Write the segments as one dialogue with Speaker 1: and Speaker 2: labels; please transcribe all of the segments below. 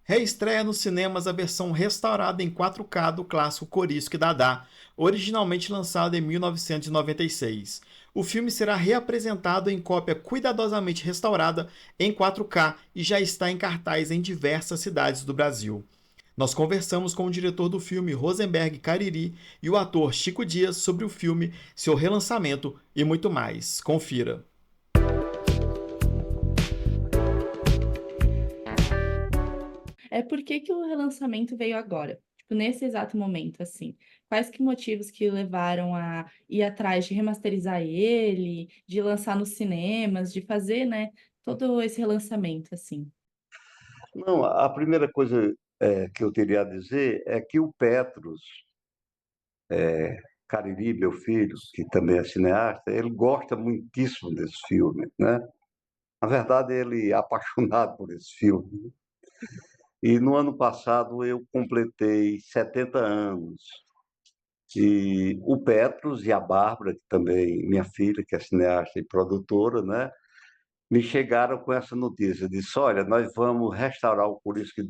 Speaker 1: Reestreia nos cinemas a versão restaurada em 4K do clássico Corisco e Dadá, originalmente lançado em 1996. O filme será reapresentado em cópia cuidadosamente restaurada em 4K e já está em cartaz em diversas cidades do Brasil. Nós conversamos com o diretor do filme Rosenberg Cariri e o ator Chico Dias sobre o filme, seu relançamento e muito mais. Confira.
Speaker 2: Por que o relançamento veio agora? Tipo, nesse exato momento, assim. Quais que motivos que levaram a ir atrás de remasterizar ele, de lançar nos cinemas, de fazer, né, todo esse relançamento, assim?
Speaker 3: Não, a primeira coisa que eu teria a dizer é que o Petros Cariri, meu filho, que também é cineasta, ele gosta muitíssimo desse filme, né? Na verdade, ele é apaixonado por esse filme. E no ano passado eu completei 70 anos. E o Petros e a Bárbara, que também minha filha, que é cineasta e produtora, né, me chegaram com essa notícia. Disse, olha, nós vamos restaurar o Corisco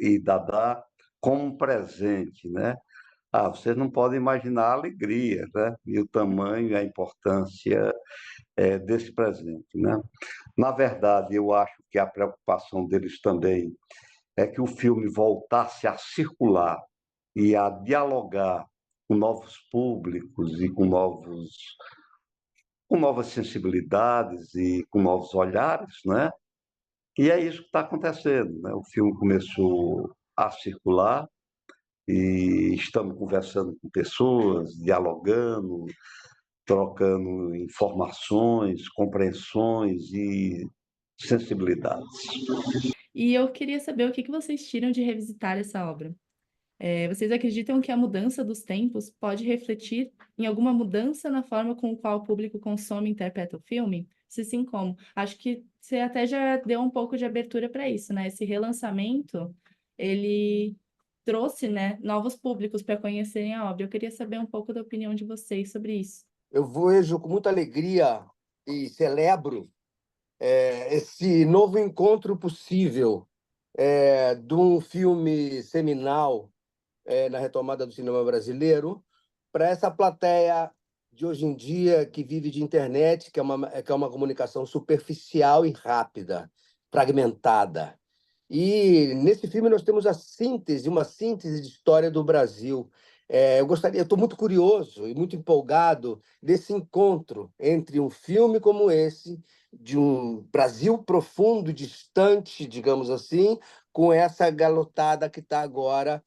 Speaker 3: e Dadá como um presente, né? Ah, vocês não podem imaginar a alegria, né? E o tamanho e a importância desse presente, né? Na verdade, eu acho que a preocupação deles também é que o filme voltasse a circular e a dialogar com novos públicos e com novas sensibilidades e com novos olhares, né? E é isso que está acontecendo, né? O filme começou a circular e estamos conversando com pessoas, dialogando, trocando informações, compreensões e sensibilidades.
Speaker 2: E eu queria saber o que vocês tiram de revisitar essa obra. Vocês acreditam que a mudança dos tempos pode refletir em alguma mudança na forma com qual o público consome e interpreta o filme? Se sim, como? Acho que você até já deu um pouco de abertura para isso, né? Esse relançamento, ele trouxe, né, novos públicos para conhecerem a obra. Eu queria saber um pouco da opinião de vocês sobre isso.
Speaker 4: Eu vejo com muita alegria e celebro esse novo encontro possível de um filme seminal na retomada do cinema brasileiro para essa plateia de hoje em dia que vive de internet, que é uma comunicação superficial e rápida, fragmentada. E nesse filme nós temos uma síntese de história do Brasil. Eu estou muito curioso e muito empolgado desse encontro entre um filme como esse, de um Brasil profundo, distante, digamos assim, com essa galotada que está agora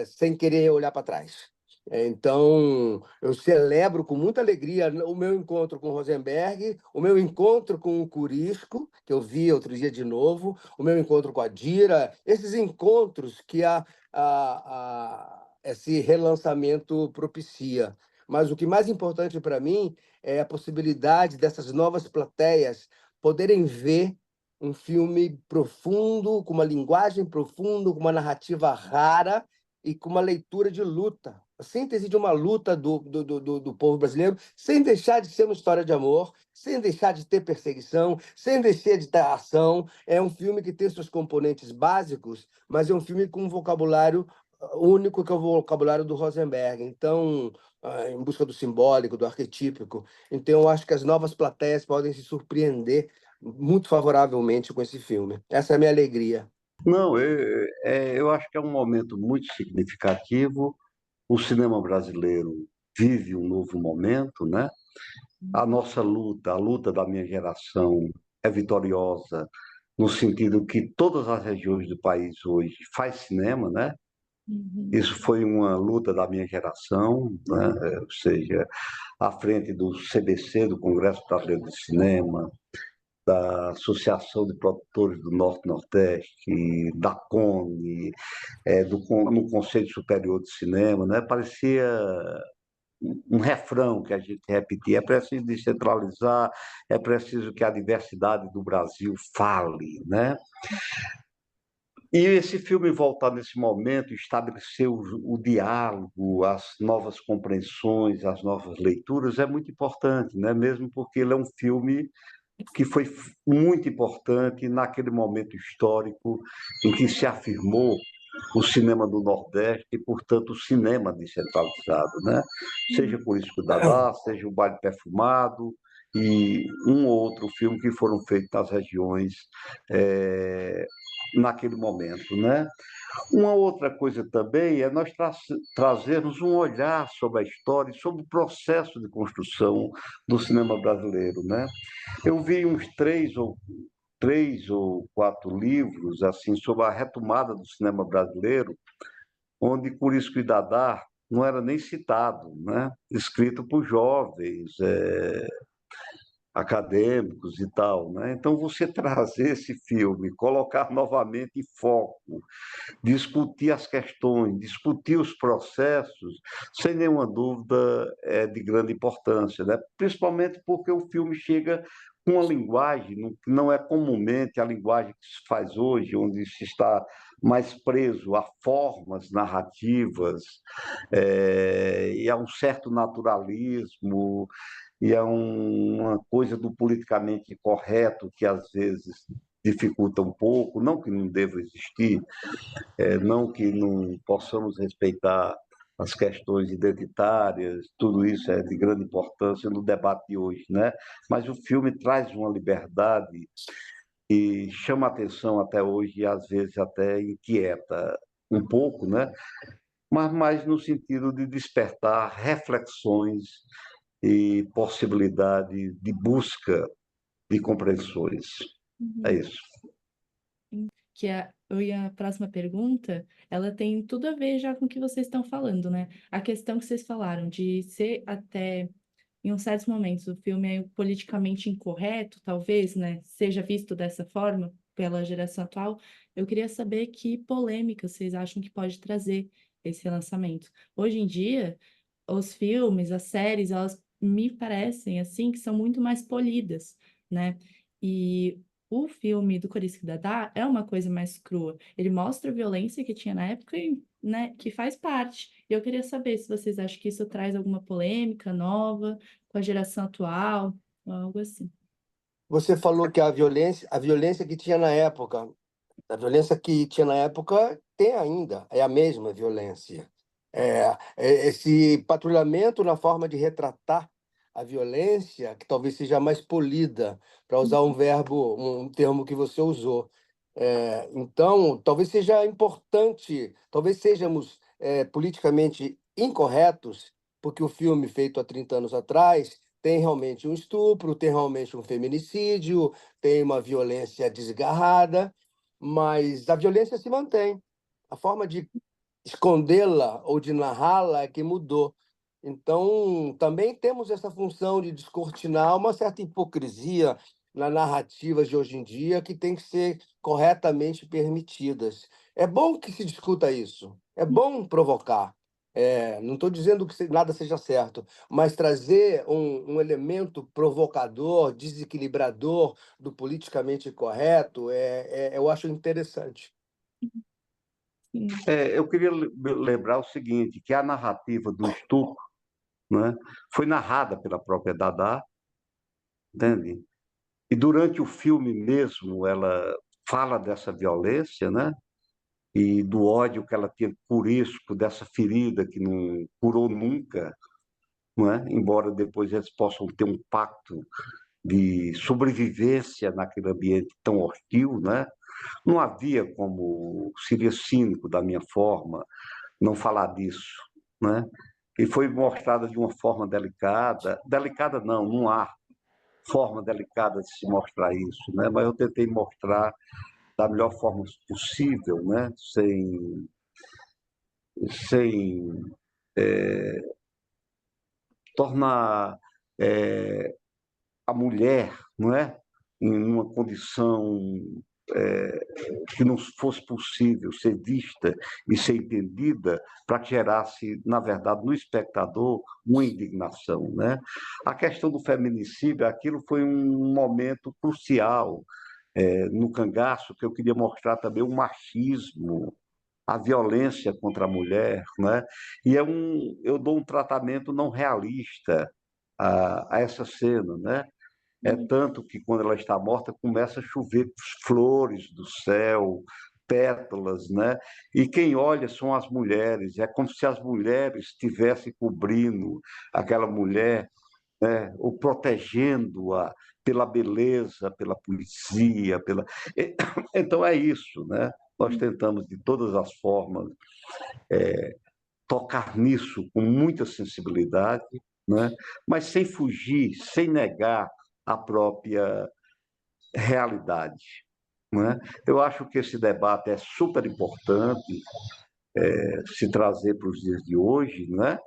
Speaker 4: sem querer olhar para trás. Então, eu celebro com muita alegria o meu encontro com o Rosenberg, o meu encontro com o Curisco, que eu vi outro dia de novo, o meu encontro com a Dira, esses encontros que esse relançamento propicia. Mas o que mais importante para mim é a possibilidade dessas novas plateias poderem ver um filme profundo, com uma linguagem profunda, com uma narrativa rara e com uma leitura de luta, a síntese de uma luta do povo brasileiro, sem deixar de ser uma história de amor, sem deixar de ter perseguição, sem deixar de ter ação. É um filme que tem seus componentes básicos, mas é um filme com um vocabulário único, que é o vocabulário do Rosenberg. Então, em busca do simbólico, do arquetípico. Então, eu acho que as novas plateias podem se surpreender muito favoravelmente com esse filme. Essa é a minha alegria.
Speaker 3: Não, eu acho que é um momento muito significativo. O cinema brasileiro vive um novo momento, né? A nossa luta, a luta da minha geração é vitoriosa no sentido que todas as regiões do país hoje faz cinema, né?
Speaker 2: Uhum.
Speaker 3: Isso foi uma luta da minha geração, né? Ou seja, à frente do CBC, do Congresso Brasileiro de Cinema, da Associação de Produtores do Norte e Nordeste, da CONE, no Conselho Superior de Cinema, né? Parecia um refrão que a gente repetia: é preciso descentralizar, é preciso que a diversidade do Brasil fale, né? E esse filme voltar nesse momento, estabelecer o diálogo, as novas compreensões, as novas leituras, é muito importante, né? Mesmo porque ele é um filme que foi muito importante naquele momento histórico em que se afirmou o cinema do Nordeste e, portanto, o cinema descentralizado, né? Seja por isso que o Dadá, seja o Baile Perfumado e um ou outro filme que foram feitos nas regiões naquele momento, né? Uma outra coisa também é nós trazermos um olhar sobre a história e sobre o processo de construção do cinema brasileiro, né? Eu vi uns três ou quatro livros assim sobre a retomada do cinema brasileiro, onde Corisco e Dadá não era nem citado, né? Escrito por jovens, acadêmicos e tal, né? Então você trazer esse filme, colocar novamente em foco, discutir as questões, discutir os processos, sem nenhuma dúvida é de grande importância, né? Principalmente porque o filme chega com uma linguagem que não é comumente a linguagem que se faz hoje, onde se está mais preso a formas narrativas, e a um certo naturalismo, e a uma coisa do politicamente correto que às vezes dificulta um pouco, não que não deva existir, não que não possamos respeitar as questões identitárias, tudo isso é de grande importância no debate de hoje, né? Mas o filme traz uma liberdade e chama atenção até hoje e às vezes até inquieta um pouco, né? Mas mais no sentido de despertar reflexões e possibilidade de busca de compreensões. É
Speaker 2: Uhum.
Speaker 3: isso.
Speaker 2: A próxima pergunta, ela tem tudo a ver já com o que vocês estão falando, né? A questão que vocês falaram de ser até, em uns certos momentos, o filme é politicamente incorreto, talvez, né? Seja visto dessa forma pela geração atual. Eu queria saber que polêmica vocês acham que pode trazer esse lançamento. Hoje em dia, os filmes, as séries, elas me parecem, assim, que são muito mais polidas, né? E o filme do Corisco e Dadá é uma coisa mais crua. Ele mostra a violência que tinha na época e, né, que faz parte. E eu queria saber se vocês acham que isso traz alguma polêmica nova com a geração atual, ou algo assim.
Speaker 4: Você falou que a violência que tinha na época, a violência que tinha na época tem ainda, é a mesma violência. Esse patrulhamento na forma de retratar a violência, que talvez seja mais polida, para usar um termo que você usou. Então, talvez seja importante, talvez sejamos politicamente incorretos, porque o filme feito há 30 anos atrás tem realmente um estupro, tem realmente um feminicídio, tem uma violência desgarrada, mas a violência se mantém. A forma de escondê-la ou de narrá-la é que mudou. Então, também temos essa função de descortinar uma certa hipocrisia nas narrativas de hoje em dia que tem que ser corretamente permitidas. É bom que se discuta isso, é bom provocar. Não estou dizendo que nada seja certo, mas trazer um elemento provocador, desequilibrador do politicamente correto, eu acho interessante.
Speaker 2: Sim.
Speaker 3: Eu queria lembrar o seguinte, que a narrativa do estupro, né, foi narrada pela própria Dadá, entende? E durante o filme mesmo, ela fala dessa violência, né? E do ódio que ela tinha por isso, por dessa ferida que não curou nunca, não é? Embora depois eles possam ter um pacto de sobrevivência naquele ambiente tão hostil, né? Não havia como, seria cínico da minha forma, não falar disso, né? E foi mostrada de uma forma delicada, delicada não há forma delicada de se mostrar isso, né? Mas eu tentei mostrar da melhor forma possível, né? Sem tornar a mulher, não é, em uma condição é, que não fosse possível ser vista e ser entendida para que gerasse, na verdade, no espectador uma indignação, né? A questão do feminicídio, aquilo foi um momento crucial no cangaço, que eu queria mostrar também o machismo, a violência contra a mulher, né? E eu dou um tratamento não realista a essa cena, né? É tanto que, quando ela está morta, começa a chover flores do céu, pétalas, né? E quem olha são as mulheres. É como se as mulheres estivessem cobrindo aquela mulher, né? Ou protegendo-a pela beleza, pela poesia, pela... Então é isso, né? Nós tentamos, de todas as formas, tocar nisso com muita sensibilidade, né? Mas sem fugir, sem negar a própria realidade. Né? Eu acho que esse debate é super importante, se trazer para os dias de hoje, né?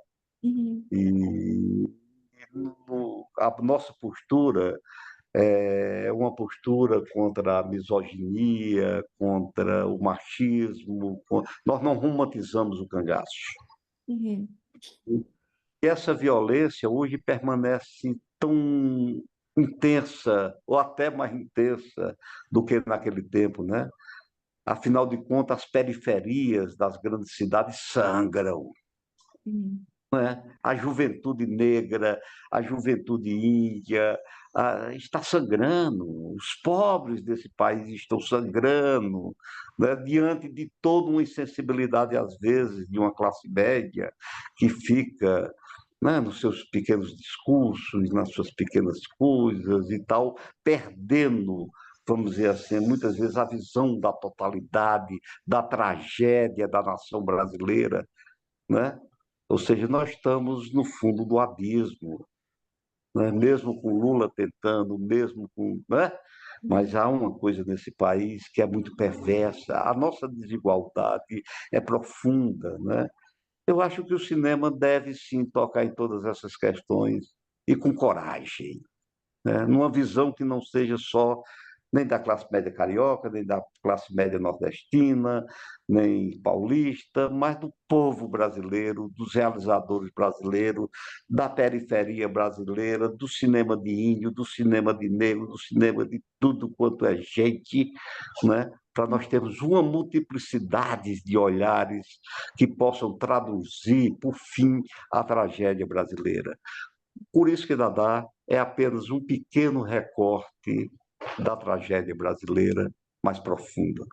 Speaker 2: Uhum.
Speaker 3: E a nossa postura é uma postura contra a misoginia, contra o machismo. Nós não romantizamos o cangaço.
Speaker 2: Uhum.
Speaker 3: E essa violência hoje permanece tão intensa, ou até mais intensa do que naquele tempo, né? Afinal de contas, as periferias das grandes cidades sangram.
Speaker 2: Uhum.
Speaker 3: Né? A juventude negra, a juventude índia, está sangrando. Os pobres desse país estão sangrando, né? Diante de toda uma insensibilidade, às vezes, de uma classe média que fica, né, nos seus pequenos discursos, nas suas pequenas coisas e tal, perdendo, vamos dizer assim, muitas vezes a visão da totalidade, da tragédia da nação brasileira, né? Ou seja, nós estamos no fundo do abismo, né? Mesmo com Lula tentando, mesmo com, né? Mas há uma coisa nesse país que é muito perversa. A nossa desigualdade é profunda, né? Eu acho que o cinema deve sim tocar em todas essas questões e com coragem, né? Numa visão que não seja só nem da classe média carioca, nem da classe média nordestina, nem paulista, mas do povo brasileiro, dos realizadores brasileiros, da periferia brasileira, do cinema de índio, do cinema de negro, do cinema de tudo quanto é gente, né? Para nós termos uma multiplicidade de olhares que possam traduzir, por fim, a tragédia brasileira. Por isso que Dadá é apenas um pequeno recorte da tragédia brasileira mais profunda.